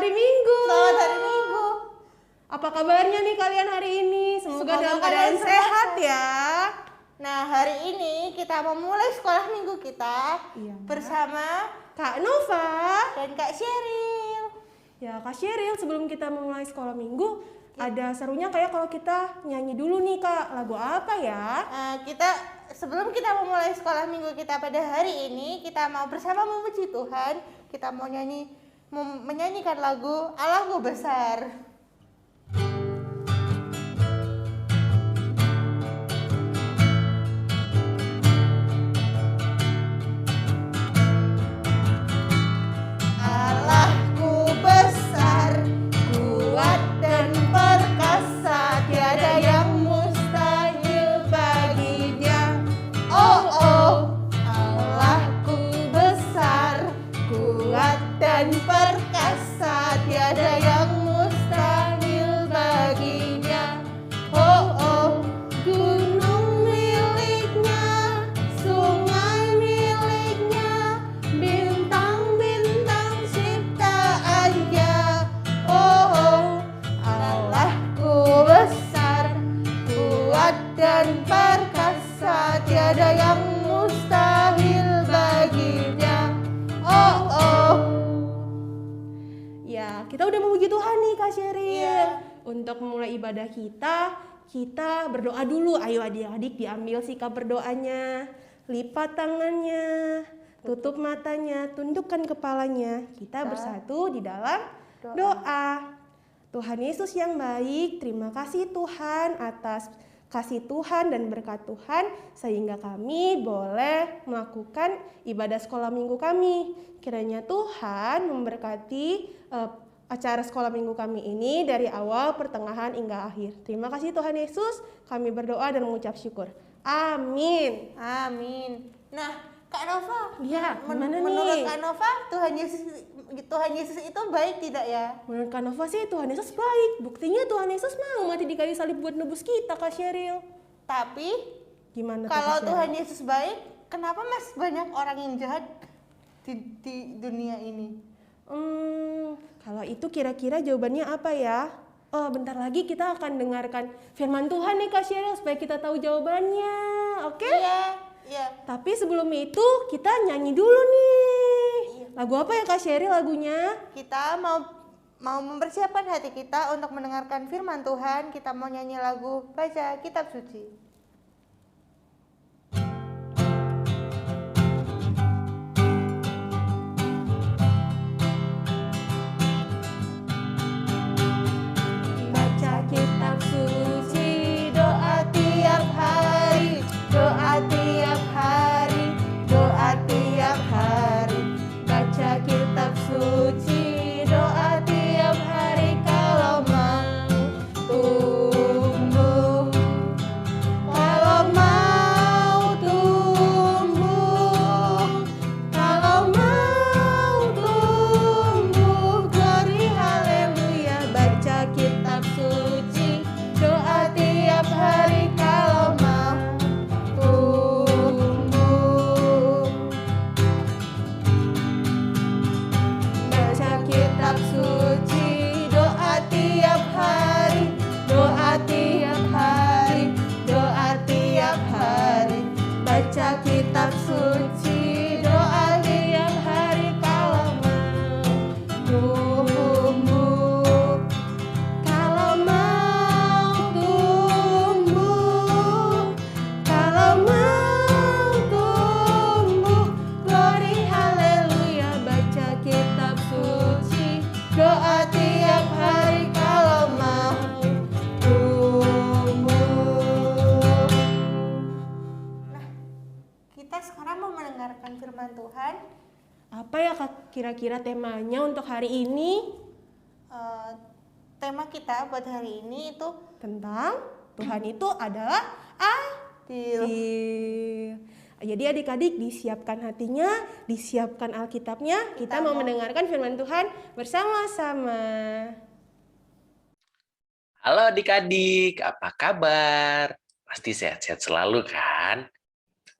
hari Minggu. Selamat hari Minggu. Apa kabarnya nih kalian hari ini? Semoga dalam keadaan kalian sehat ya. Nah, hari ini kita memulai sekolah minggu kita bersama Kak Nova dan Kak Sheryl. Ya, Kak Sheryl, sebelum kita memulai sekolah minggu, ada serunya kayak kalau kita nyanyi dulu nih Kak. Lagu apa ya? Sebelum kita memulai sekolah minggu kita pada hari ini, kita mau bersama memuji Tuhan. Kita mau menyanyikan lagu Allahku Besar. Allahku besar, kuat dan perkasa, tiada yang mustahil baginya. Oh, Allahku besar, kuat dan perkasa, tiada yang mustahil baginya. Oh, gunung miliknya, sungai miliknya, bintang-bintang ciptaannya. Oh, Allahku besar, kuat dan perkasa, tiada yang mustahil baginya. Oh. Ya, kita udah memuji Tuhan nih Kak Sheryl. Iya. Untuk memulai ibadah kita berdoa dulu. Ayo adik-adik diambil sikap berdoanya. Lipat tangannya, tutup matanya, tundukkan kepalanya. Kita bersatu di dalam doa. Tuhan Yesus yang baik, terima kasih Tuhan atas kasih Tuhan dan berkat Tuhan sehingga kami boleh melakukan ibadah sekolah minggu kami. Kiranya Tuhan memberkati acara sekolah minggu kami ini dari awal, pertengahan hingga akhir. Terima kasih Tuhan Yesus, kami berdoa dan mengucap syukur. Amin. Amin. Nah, Kak Nova, Ya, gimana menurut nih? Kak Nova, Tuhan Yesus itu baik tidak ya? Menurut Kak Nova sih Tuhan Yesus baik. Buktinya Tuhan Yesus mau mati di kayu salib buat nebus kita, Kak Sheryl. Tapi Gimana kalau Kak Sheryl? Tuhan Yesus baik, kenapa masih banyak orang yang jahat di dunia ini? Kalau itu kira-kira jawabannya apa ya? Oh, bentar lagi kita akan dengarkan firman Tuhan nih Kak Sheryl supaya kita tahu jawabannya. Oke? Iya. Tapi sebelum itu kita nyanyi dulu nih. Lagu apa ya Kak Sheryl lagunya? Kita mau mempersiapkan hati kita untuk mendengarkan firman Tuhan. Kita mau nyanyi lagu baca kitab suci. Baca kitab suci, doa tiap hari, doa tiap hari, doa tiap hari. Baca kitab suci, doa tiap hari kalau mau tumbuh. Kalau mau tumbuh, kalau mau tumbuh, glory haleluya. Baca kitab suci, doa tiap hari kalau mau tumbuh. Baca kitab suci, doa tiap hari, doa tiap hari, doa tiap hari. Baca kitab suci, doa tiap hari kalau mau tumbuh. Kalau mau tumbuh, kalau mau tumbuh, glory haleluya. Baca kitab suci, doa tiap hari kalau mau tumbuh. Nah, kita sekarang mau mendengarkan firman Tuhan. Apa ya Kak kira-kira temanya untuk hari ini? Tema kita buat hari ini itu Tentang Tuhan itu adalah adil. Jadi adik-adik disiapkan hatinya, disiapkan Alkitabnya. Kita mau mendengarkan firman Tuhan bersama-sama. Halo adik-adik, apa kabar? Pasti sehat-sehat selalu kan?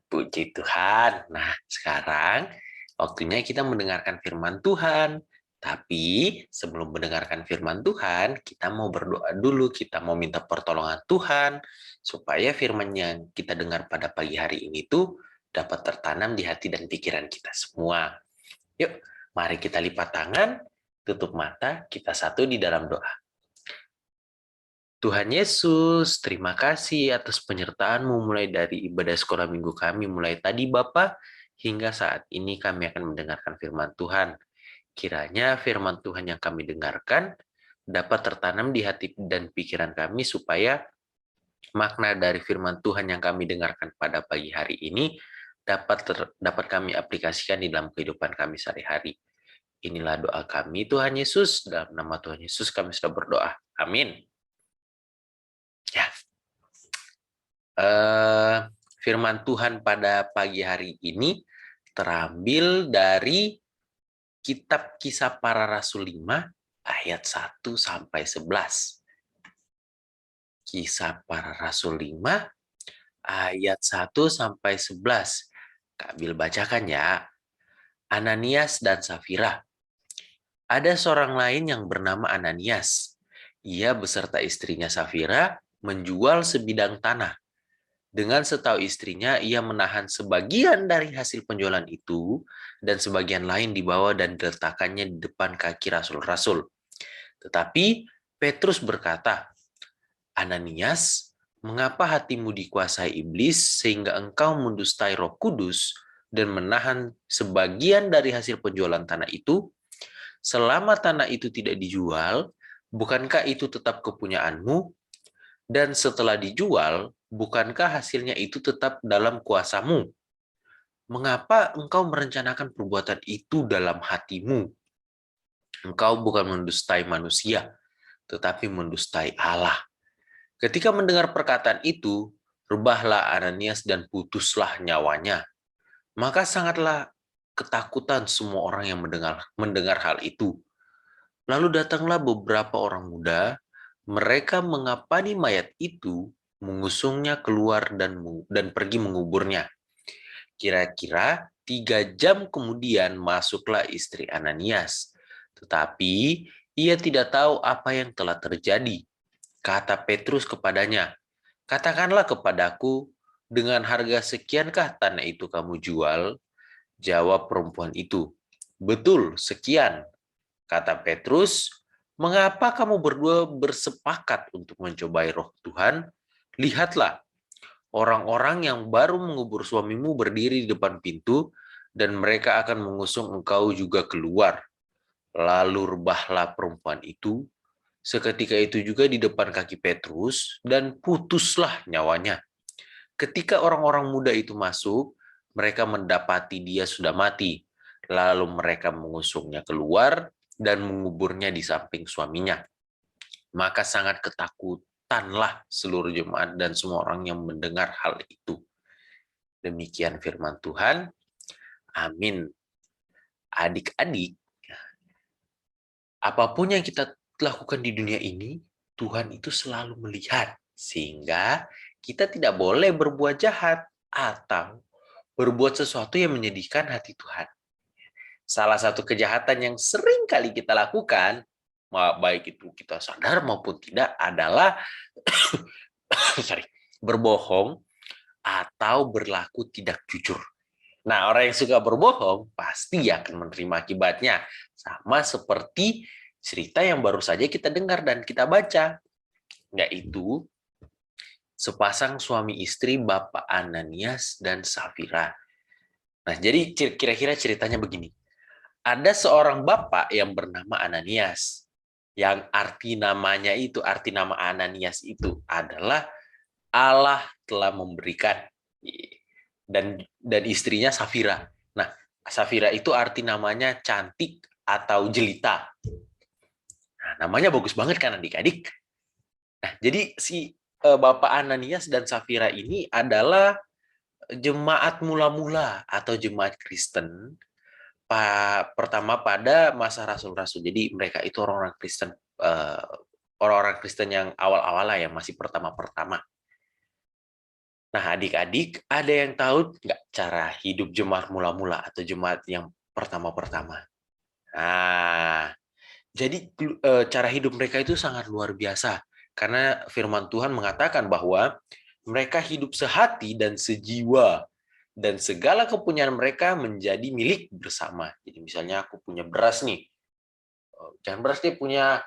Puji Tuhan. Nah, sekarang waktunya kita mendengarkan firman Tuhan. Tapi sebelum mendengarkan firman Tuhan, kita mau berdoa dulu, kita mau minta pertolongan Tuhan, supaya firman yang kita dengar pada pagi hari ini tuh dapat tertanam di hati dan pikiran kita semua. Yuk, mari kita lipat tangan, tutup mata, kita satu di dalam doa. Tuhan Yesus, terima kasih atas penyertaan-Mu mulai dari ibadah sekolah minggu kami mulai tadi Bapa, hingga saat ini kami akan mendengarkan firman Tuhan. Kiranya firman Tuhan yang kami dengarkan dapat tertanam di hati dan pikiran kami supaya makna dari firman Tuhan yang kami dengarkan pada pagi hari ini dapat kami aplikasikan di dalam kehidupan kami sehari-hari. Inilah doa kami Tuhan Yesus, dalam nama Tuhan Yesus kami sudah berdoa. Amin. Ya. Firman Tuhan pada pagi hari ini terambil dari Kitab Kisah Para Rasul 5 ayat 1 sampai 11. Kisah Para Rasul 5 ayat 1 sampai 11. Kak Bil bacakan ya. Ananias dan Safira. Ada seorang lain yang bernama Ananias. Ia beserta istrinya Safira menjual sebidang tanah. Dengan setahu istrinya, ia menahan sebagian dari hasil penjualan itu dan sebagian lain dibawa dan diletakkannya di depan kaki rasul-rasul. Tetapi Petrus berkata, Ananias, mengapa hatimu dikuasai iblis sehingga engkau mendustai Roh Kudus dan menahan sebagian dari hasil penjualan tanah itu? Selama tanah itu tidak dijual, bukankah itu tetap kepunyaanmu? Dan setelah dijual, bukankah hasilnya itu tetap dalam kuasamu? Mengapa engkau merencanakan perbuatan itu dalam hatimu? Engkau bukan mendustai manusia, tetapi mendustai Allah. Ketika mendengar perkataan itu, rebahlah Ananias dan putuslah nyawanya. Maka sangatlah ketakutan semua orang yang mendengar hal itu. Lalu datanglah beberapa orang muda, mereka mengapani mayat itu, mengusungnya keluar dan pergi menguburnya. Kira-kira 3 jam kemudian masuklah istri Ananias. Tetapi ia tidak tahu apa yang telah terjadi. Kata Petrus kepadanya, katakanlah kepadaku, dengan harga sekiankah tanah itu kamu jual? Jawab perempuan itu, betul, sekian. Kata Petrus, mengapa kamu berdua bersepakat untuk mencobai Roh Tuhan? Lihatlah, orang-orang yang baru mengubur suamimu berdiri di depan pintu, dan mereka akan mengusung engkau juga keluar. Lalu rebahlah perempuan itu, seketika itu juga di depan kaki Petrus, dan putuslah nyawanya. Ketika orang-orang muda itu masuk, mereka mendapati dia sudah mati. Lalu mereka mengusungnya keluar, dan menguburnya di samping suaminya. Maka sangat ketakutanlah seluruh jemaat dan semua orang yang mendengar hal itu. Demikian firman Tuhan. Amin. Adik-adik, apapun yang kita lakukan di dunia ini, Tuhan itu selalu melihat. Sehingga kita tidak boleh berbuat jahat atau berbuat sesuatu yang menyedihkan hati Tuhan. Salah satu kejahatan yang sering kali kita lakukan, baik itu kita sadar maupun tidak, adalah berbohong atau berlaku tidak jujur. Nah, orang yang suka berbohong pasti akan menerima akibatnya. Sama seperti cerita yang baru saja kita dengar dan kita baca, yaitu sepasang suami istri Bapak Ananias dan Safira. Nah, jadi kira-kira ceritanya begini. Ada seorang bapak yang bernama Ananias, yang arti nama Ananias itu adalah Allah telah memberikan, dan istrinya Safira. Nah, Safira itu arti namanya cantik atau jelita. Nah, namanya bagus banget kan adik-adik. Nah, jadi si Bapak Ananias dan Safira ini adalah jemaat mula-mula atau jemaat Kristen pertama pada masa rasul-rasul. Jadi mereka itu orang-orang Kristen yang awal-awal lah, yang masih pertama-pertama. Nah, adik-adik, ada yang tahu nggak cara hidup jemaat mula-mula atau jemaat yang pertama-pertama? Nah, jadi cara hidup mereka itu sangat luar biasa. Karena firman Tuhan mengatakan bahwa mereka hidup sehati dan sejiwa. Dan segala kepunyaan mereka menjadi milik bersama. Jadi misalnya aku punya beras nih. Jangan beras dia punya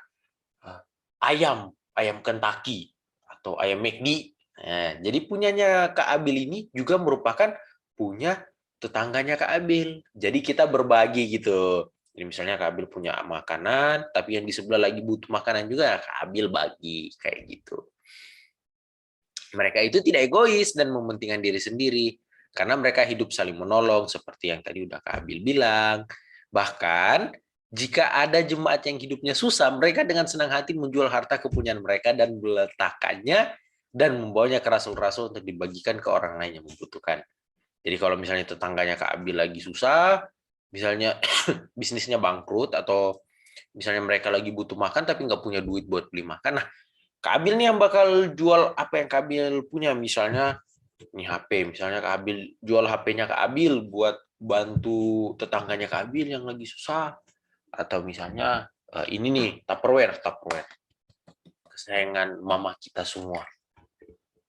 ayam Kentucky atau ayam McD. Nah, jadi punyanya Kak Abil ini juga merupakan punya tetangganya Kak Abil. Jadi kita berbagi gitu. Jadi misalnya Kak Abil punya makanan, tapi yang di sebelah lagi butuh makanan juga, Kak Abil bagi kayak gitu. Mereka itu tidak egois dan mementingkan diri sendiri, karena mereka hidup saling menolong, seperti yang tadi udah Kak Abil bilang. Bahkan, jika ada jemaat yang hidupnya susah, mereka dengan senang hati menjual harta kepunyaan mereka dan meletakkannya dan membawanya ke rasul-rasul untuk dibagikan ke orang lain yang membutuhkan. Jadi kalau misalnya tetangganya Kak Abil lagi susah, misalnya bisnisnya bangkrut, atau misalnya mereka lagi butuh makan tapi nggak punya duit buat beli makan, nah Kak Abil nih yang bakal jual apa yang Kak Abil punya, misalnya ini HP, misalnya Kak Abil jual HP-nya Kak Abil buat bantu tetangganya Kak Abil yang lagi susah, atau misalnya ini nih Tupperware kesayangan mama kita semua,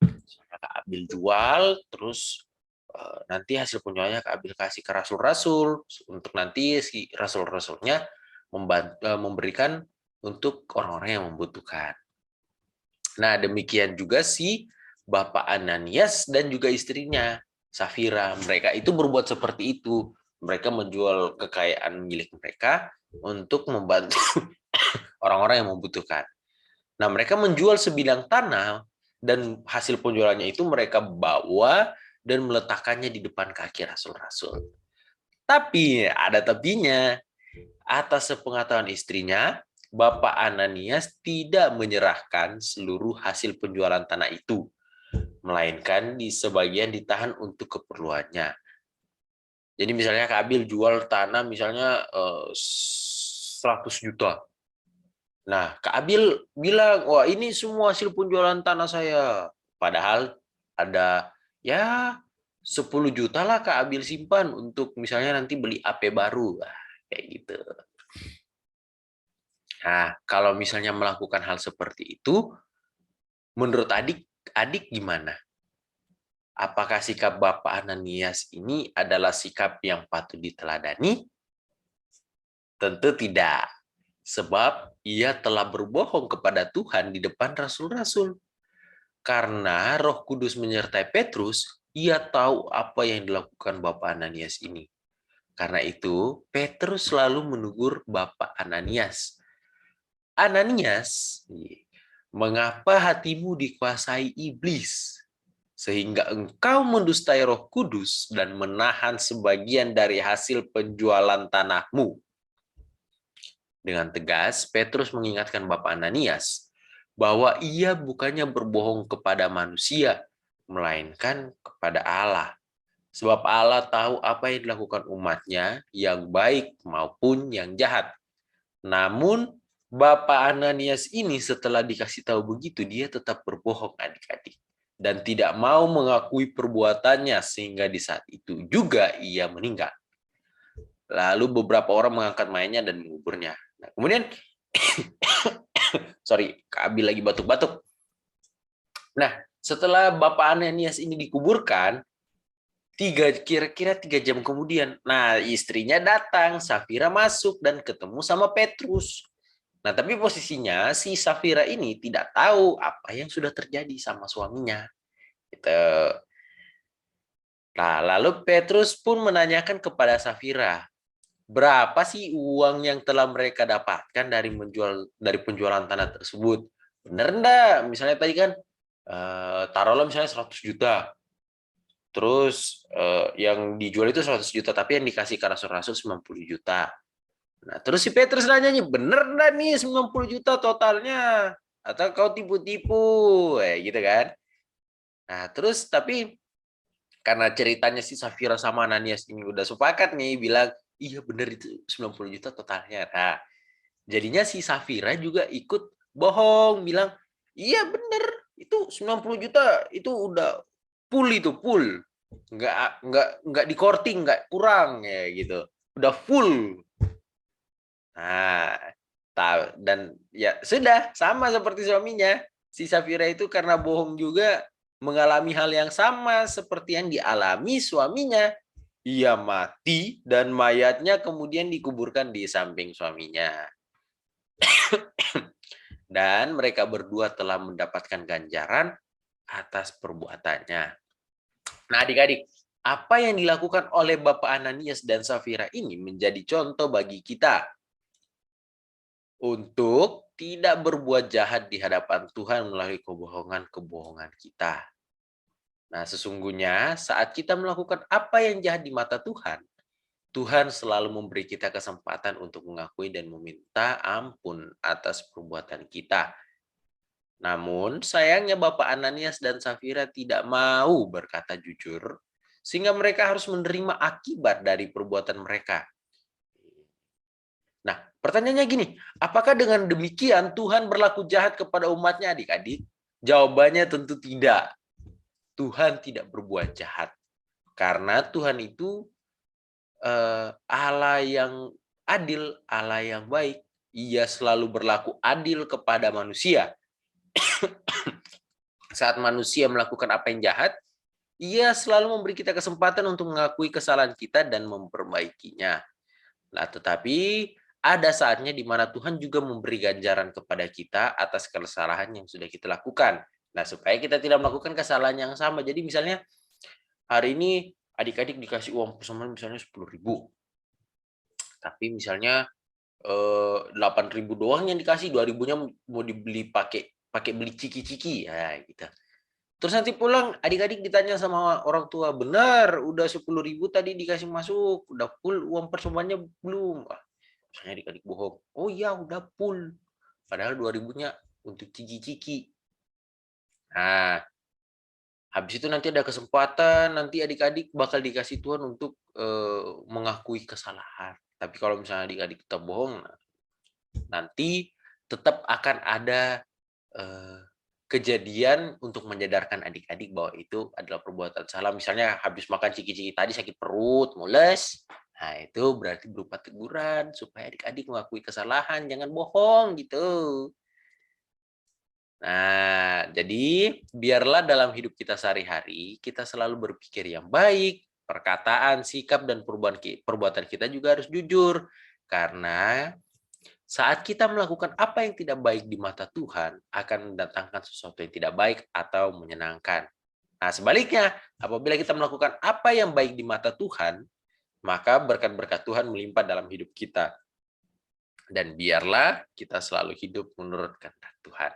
misalnya Kak Abil jual, terus nanti hasil penjualannya Kak Abil kasih ke rasul-rasul untuk nanti si rasul-rasulnya memberikan untuk orang-orang yang membutuhkan. Nah, demikian juga si Bapak Ananias dan juga istrinya, Safira. Mereka itu berbuat seperti itu. Mereka menjual kekayaan milik mereka untuk membantu orang-orang yang membutuhkan. Nah, mereka menjual sebidang tanah dan hasil penjualannya itu mereka bawa dan meletakkannya di depan kaki rasul-rasul. Tapi ada tapinya. Atas sepengetahuan istrinya, Bapak Ananias tidak menyerahkan seluruh hasil penjualan tanah itu, melainkan di sebagian ditahan untuk keperluannya. Jadi misalnya Kak Abil jual tanah misalnya 100 juta. Nah, Kak Abil bilang, wah ini semua hasil penjualan tanah saya. Padahal ada ya 10 juta lah Kak Abil simpan untuk misalnya nanti beli AP baru. Nah, kayak gitu. Nah, kalau misalnya melakukan hal seperti itu, menurut adik gimana? Apakah sikap Bapak Ananias ini adalah sikap yang patut diteladani? Tentu tidak. Sebab ia telah berbohong kepada Tuhan di depan rasul-rasul. Karena Roh Kudus menyertai Petrus, ia tahu apa yang dilakukan Bapak Ananias ini. Karena itu, Petrus selalu menegur Bapak Ananias. Ananias, mengapa hatimu dikuasai iblis, sehingga engkau mendustai Roh Kudus dan menahan sebagian dari hasil penjualan tanahmu? Dengan tegas, Petrus mengingatkan Bapak Ananias bahwa ia bukannya berbohong kepada manusia, melainkan kepada Allah. Sebab Allah tahu apa yang dilakukan umatnya, yang baik maupun yang jahat. Namun, Bapak Ananias ini setelah dikasih tahu begitu, dia tetap berbohong adik-adik. Dan tidak mau mengakui perbuatannya, sehingga di saat itu juga ia meninggal. Lalu beberapa orang mengangkat mayatnya dan menguburnya. Nah, kemudian, Kak Abil lagi batuk-batuk. Nah, setelah Bapak Ananias ini dikuburkan, kira-kira 3 jam kemudian, nah istrinya datang, Safira masuk dan ketemu sama Petrus. Nah, tapi posisinya si Safira ini tidak tahu apa yang sudah terjadi sama suaminya. Gitu. Nah, lalu Petrus pun menanyakan kepada Safira, berapa sih uang yang telah mereka dapatkan dari penjualan tanah tersebut? Benar enggak? Misalnya tadi kan taruhlah misalnya 100 juta. Terus yang dijual itu 100 juta, tapi yang dikasih ke rasul-rasul 90 juta. Nah, terus si Petrus nanya nih, bener enggak nih 90 juta totalnya? Atau kau tipu-tipu? Gitu kan. Nah, terus tapi karena ceritanya si Safira sama Ananias ini udah sepakat nih, bilang, iya bener itu 90 juta totalnya. Nah, jadinya si Safira juga ikut bohong, bilang, iya bener, itu 90 juta, itu udah full itu, full. Nggak di korting, nggak kurang, ya gitu. Udah full. Nah, dan ya sudah sama seperti suaminya. Si Safira itu karena bohong juga mengalami hal yang sama seperti yang dialami suaminya. Ia mati dan mayatnya kemudian dikuburkan di samping suaminya. Dan mereka berdua telah mendapatkan ganjaran atas perbuatannya. Nah, adik-adik, apa yang dilakukan oleh Bapak Ananias dan Safira ini menjadi contoh bagi kita untuk tidak berbuat jahat di hadapan Tuhan melalui kebohongan-kebohongan kita. Nah, sesungguhnya saat kita melakukan apa yang jahat di mata Tuhan, Tuhan selalu memberi kita kesempatan untuk mengakui dan meminta ampun atas perbuatan kita. Namun, sayangnya Bapak Ananias dan Safira tidak mau berkata jujur, sehingga mereka harus menerima akibat dari perbuatan mereka. Nah, pertanyaannya gini, apakah dengan demikian Tuhan berlaku jahat kepada umatnya adik-adik? Jawabannya tentu tidak. Tuhan tidak berbuat jahat. Karena Tuhan itu Allah yang adil, Allah yang baik. Ia selalu berlaku adil kepada manusia. Saat manusia melakukan apa yang jahat, ia selalu memberi kita kesempatan untuk mengakui kesalahan kita dan memperbaikinya. Nah, tetapi ada saatnya di mana Tuhan juga memberi ganjaran kepada kita atas kesalahan yang sudah kita lakukan. Nah, supaya kita tidak melakukan kesalahan yang sama. Jadi misalnya hari ini adik-adik dikasih uang persembahan misalnya 10.000. Tapi misalnya 8.000 doang yang dikasih, 2.000-nya mau dibeli pakai beli ciki-ciki ya gitu. Terus nanti pulang adik-adik ditanya sama orang tua, benar udah 10.000 tadi dikasih masuk, udah full uang persembahannya belum? Misalnya adik-adik bohong, oh iya udah full, padahal 2.000-nya untuk ciki-ciki. Nah, habis itu nanti ada kesempatan, nanti adik-adik bakal dikasih Tuhan untuk mengakui kesalahan. Tapi kalau misalnya adik-adik tetap bohong, nanti tetap akan ada kejadian untuk menyadarkan adik-adik bahwa itu adalah perbuatan salah. Misalnya habis makan ciki-ciki tadi sakit perut, mules. Nah, itu berarti berupa teguran supaya adik-adik mengakui kesalahan, jangan bohong gitu. Nah, jadi biarlah dalam hidup kita sehari-hari kita selalu berpikir yang baik, perkataan, sikap, dan perbuatan kita juga harus jujur. Karena saat kita melakukan apa yang tidak baik di mata Tuhan, akan mendatangkan sesuatu yang tidak baik atau menyenangkan. Nah, sebaliknya, apabila kita melakukan apa yang baik di mata Tuhan, maka berkat-berkat Tuhan melimpah dalam hidup kita. Dan biarlah kita selalu hidup menurut kehendak Tuhan.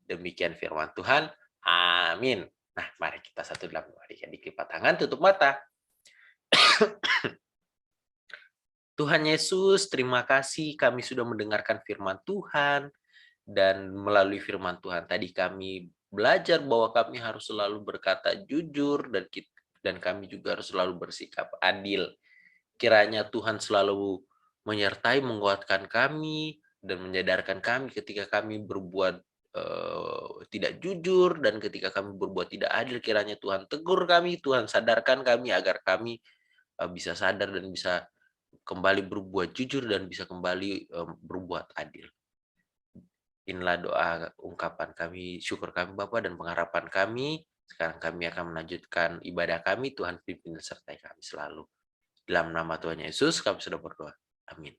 Demikian firman Tuhan. Amin. Nah, mari kita satu dalam doa. Adik-adik lipat tangan, tutup mata. Tuhan Yesus, terima kasih kami sudah mendengarkan firman Tuhan. Dan melalui firman Tuhan tadi kami belajar bahwa kami harus selalu berkata jujur dan kami juga harus selalu bersikap adil. Kiranya Tuhan selalu menyertai, menguatkan kami dan menyadarkan kami ketika kami berbuat tidak jujur dan ketika kami berbuat tidak adil. Kiranya Tuhan tegur kami, Tuhan sadarkan kami agar kami bisa sadar dan bisa kembali berbuat jujur dan bisa kembali berbuat adil. Inilah doa ungkapan kami, syukur kami Bapak dan pengharapan kami. Sekarang kami akan melanjutkan ibadah kami. Tuhan pimpin dan sertai kami selalu. Dalam nama Tuhan Yesus kami sudah berdoa. Amin.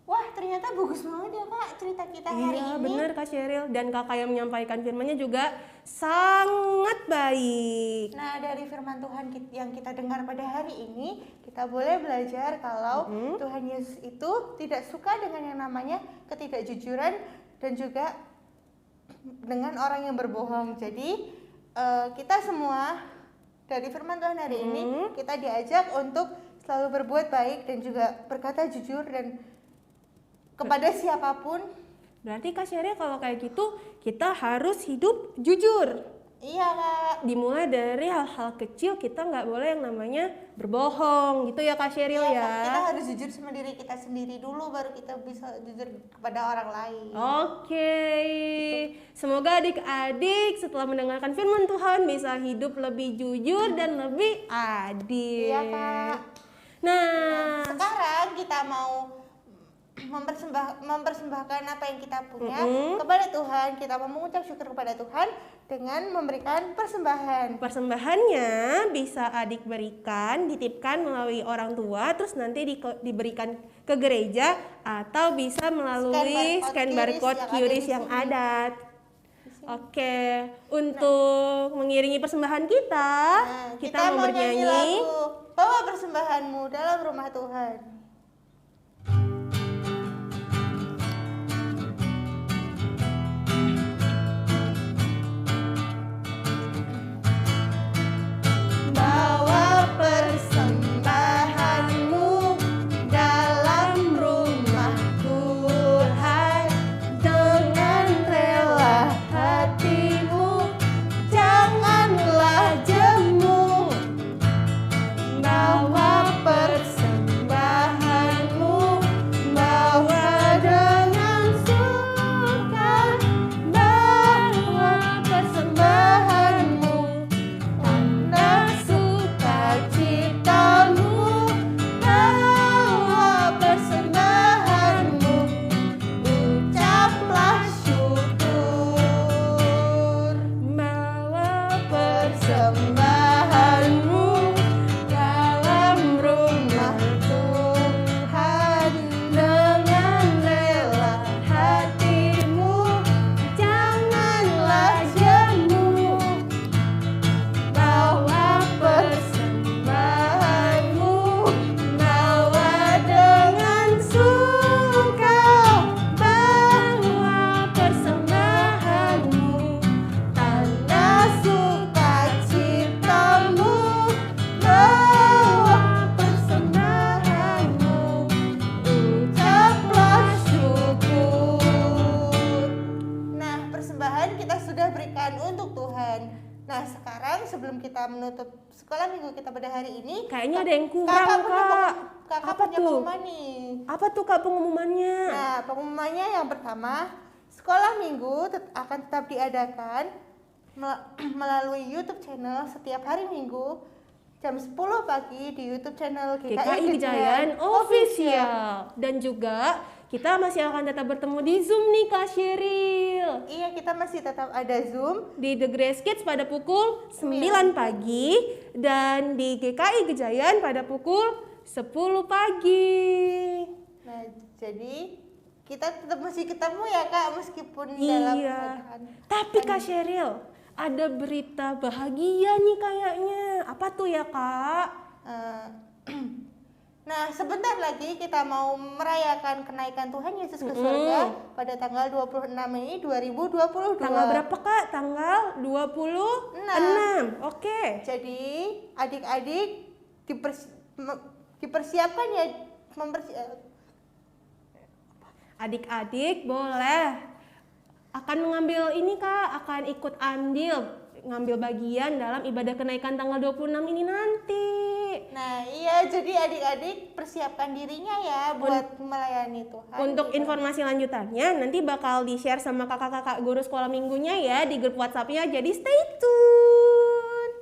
Wah, ternyata bagus banget ya Kak cerita kita hari Iya, ini. benar Kak Sheryl. Dan kakak yang menyampaikan firman-Nya juga sangat baik. Nah, dari firman Tuhan yang kita dengar pada hari ini, kita boleh belajar kalau Tuhan Yesus itu tidak suka dengan yang namanya ketidakjujuran dan juga dengan orang yang berbohong. Jadi, kita semua dari firman Tuhan hari ini, kita diajak untuk selalu berbuat baik dan juga berkata jujur dan kepada siapapun. Berarti Kak Sheryl kalau kayak gitu, kita harus hidup jujur. Iya Kak. Dimulai dari hal-hal kecil, kita nggak boleh yang namanya berbohong gitu ya Kak Sheryl Iya, ya. Kak. Kita harus jujur sama diri kita sendiri dulu, baru kita bisa jujur kepada orang lain. Oke. Semoga adik-adik setelah mendengarkan firman Tuhan bisa hidup lebih jujur dan lebih adil. Iya Kak. Nah, Sekarang kita mau mempersembahkan apa yang kita punya kepada Tuhan. Kita mau mengucap syukur kepada Tuhan dengan memberikan persembahan. persembahannya bisa adik berikan, dititipkan melalui orang tua, terus nanti diberikan ke gereja, atau bisa melalui scan barcode QRIS yang ada. Oke, untuk mengiringi persembahan kita, kita mau nyanyi bernyanyi. lagu Bawa persembahanmu dalam rumah Tuhan. Bawa persembahanmu dalam rumah Tuhan dengan rela hatimu, janganlah jemu. Bawa persembahanmu, bawa dengan suka, bawa persembahanmu, tanda sukacitamu, bawa persembahanmu, ucaplah syukur. Bawa persembahanmu dalam rumah Tuhan dengan rela hatimu, janganlah jemu. Bawa persembahanmu, bawa dengan suka, bawa persembahanmu, tanda sukacitamu, bawa persembahanmu, ucaplah syukur. Nah, persembahan kita sudah berikan untuk Tuhan. Nah, sekarang sebelum kita menutup sekolah minggu kita pada hari ini, Kayaknya ada yang kurang, Kakak Apa punya tuh? pengumuman nih. Apa tuh Kak pengumumannya? Nah, pengumumannya yang pertama, sekolah minggu akan tetap diadakan melalui YouTube channel setiap hari Minggu jam 10 pagi di YouTube channel GKI Gejayan Official. Dan juga kita masih akan tetap bertemu di Zoom nih Kak Sheryl. Iya, kita masih tetap ada Zoom Di The Grace Kids pada pukul 9 pagi dan di GKI Gejayan pada pukul 10 pagi. Nah, jadi kita tetap masih ketemu ya Kak, meskipun dalam Iya. keadaan Tapi Kak Sheryl, ada berita bahagia nih kayaknya. Apa tuh ya Kak? Eh, Nah, sebentar lagi kita mau merayakan kenaikan Tuhan Yesus ke surga pada tanggal 26 Mei 2022. Tanggal berapa Kak? Tanggal 26. Oke. Jadi, adik-adik dipersiapkan ya, Adik-adik boleh akan mengambil ini Kak, akan ikut ngambil bagian dalam ibadah kenaikan tanggal 26 ini nanti. Nah, iya, jadi adik-adik persiapkan dirinya ya buat melayani Tuhan. Untuk informasi lanjutannya nanti bakal di-share sama kakak-kakak guru sekolah minggunya ya di grup WhatsApp-nya, jadi stay tune.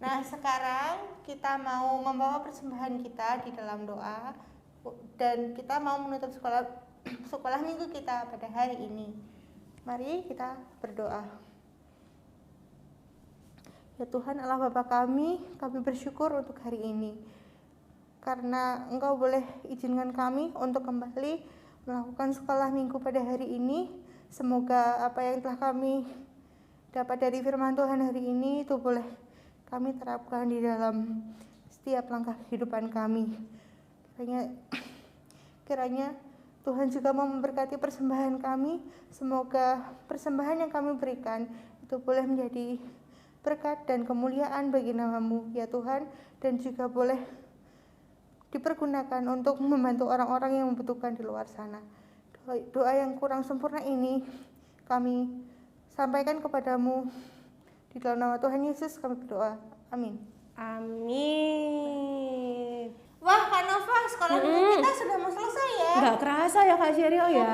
Nah, sekarang kita mau membawa persembahan kita di dalam doa dan kita mau menutup sekolah minggu kita pada hari ini. Mari kita berdoa. Ya Tuhan Allah Bapa kami bersyukur untuk hari ini. Karena Engkau boleh izinkan kami untuk kembali melakukan sekolah minggu pada hari ini. Semoga apa yang telah kami dapat dari firman Tuhan hari ini itu boleh kami terapkan di dalam setiap langkah kehidupan kami. Kiranya Tuhan juga mau memberkati persembahan kami. Semoga persembahan yang kami berikan itu boleh menjadi berkat dan kemuliaan bagi nama-Mu ya Tuhan, dan juga boleh dipergunakan untuk membantu orang-orang yang membutuhkan di luar sana. Doa yang kurang sempurna ini kami sampaikan kepadamu di dalam nama Tuhan Yesus kami berdoa. Amin. Amin. Wah, Kak Nova, sekolah minggu kita sudah mau selesai ya. Nggak kerasa ya Kak Sheryl ya.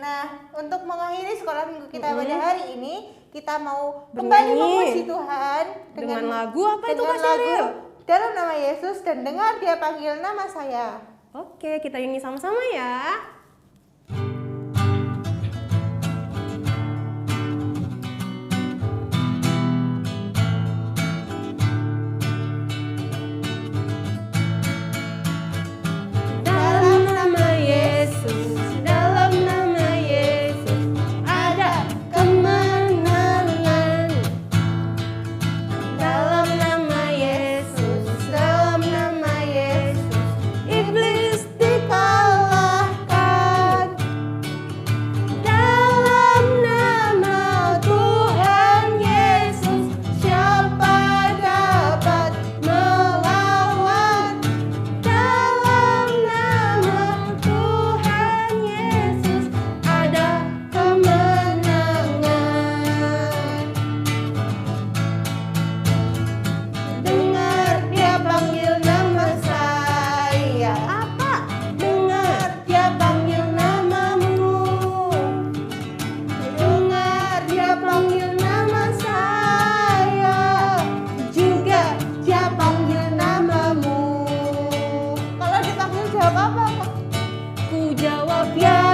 Nah, untuk mengakhiri sekolah minggu kita pada hari ini, kita mau kembali Bernyanyi. memuji Tuhan Dengan lagu apa itu Kak Sheryl? dalam nama Yesus dan dengar Dia panggil nama saya. Oke, kita nyanyi sama-sama ya. Dalam nama Yesus, dalam nama Yesus, ada kemenangan. Dalam nama Yesus, dalam nama Yesus, iblis dikalahkan. Dalam nama Tuhan Yesus, siapa dapat melawan? Dalam nama Tuhan Yesus, ada kemenangan. Dengar Dia panggil nama saya. Apa? Dengar Dia panggil namamu. Dengar Dia panggil nama saya. Juga Dia panggil namamu. Kalau dipanggil jawab apa, Kak? Ku jawab ya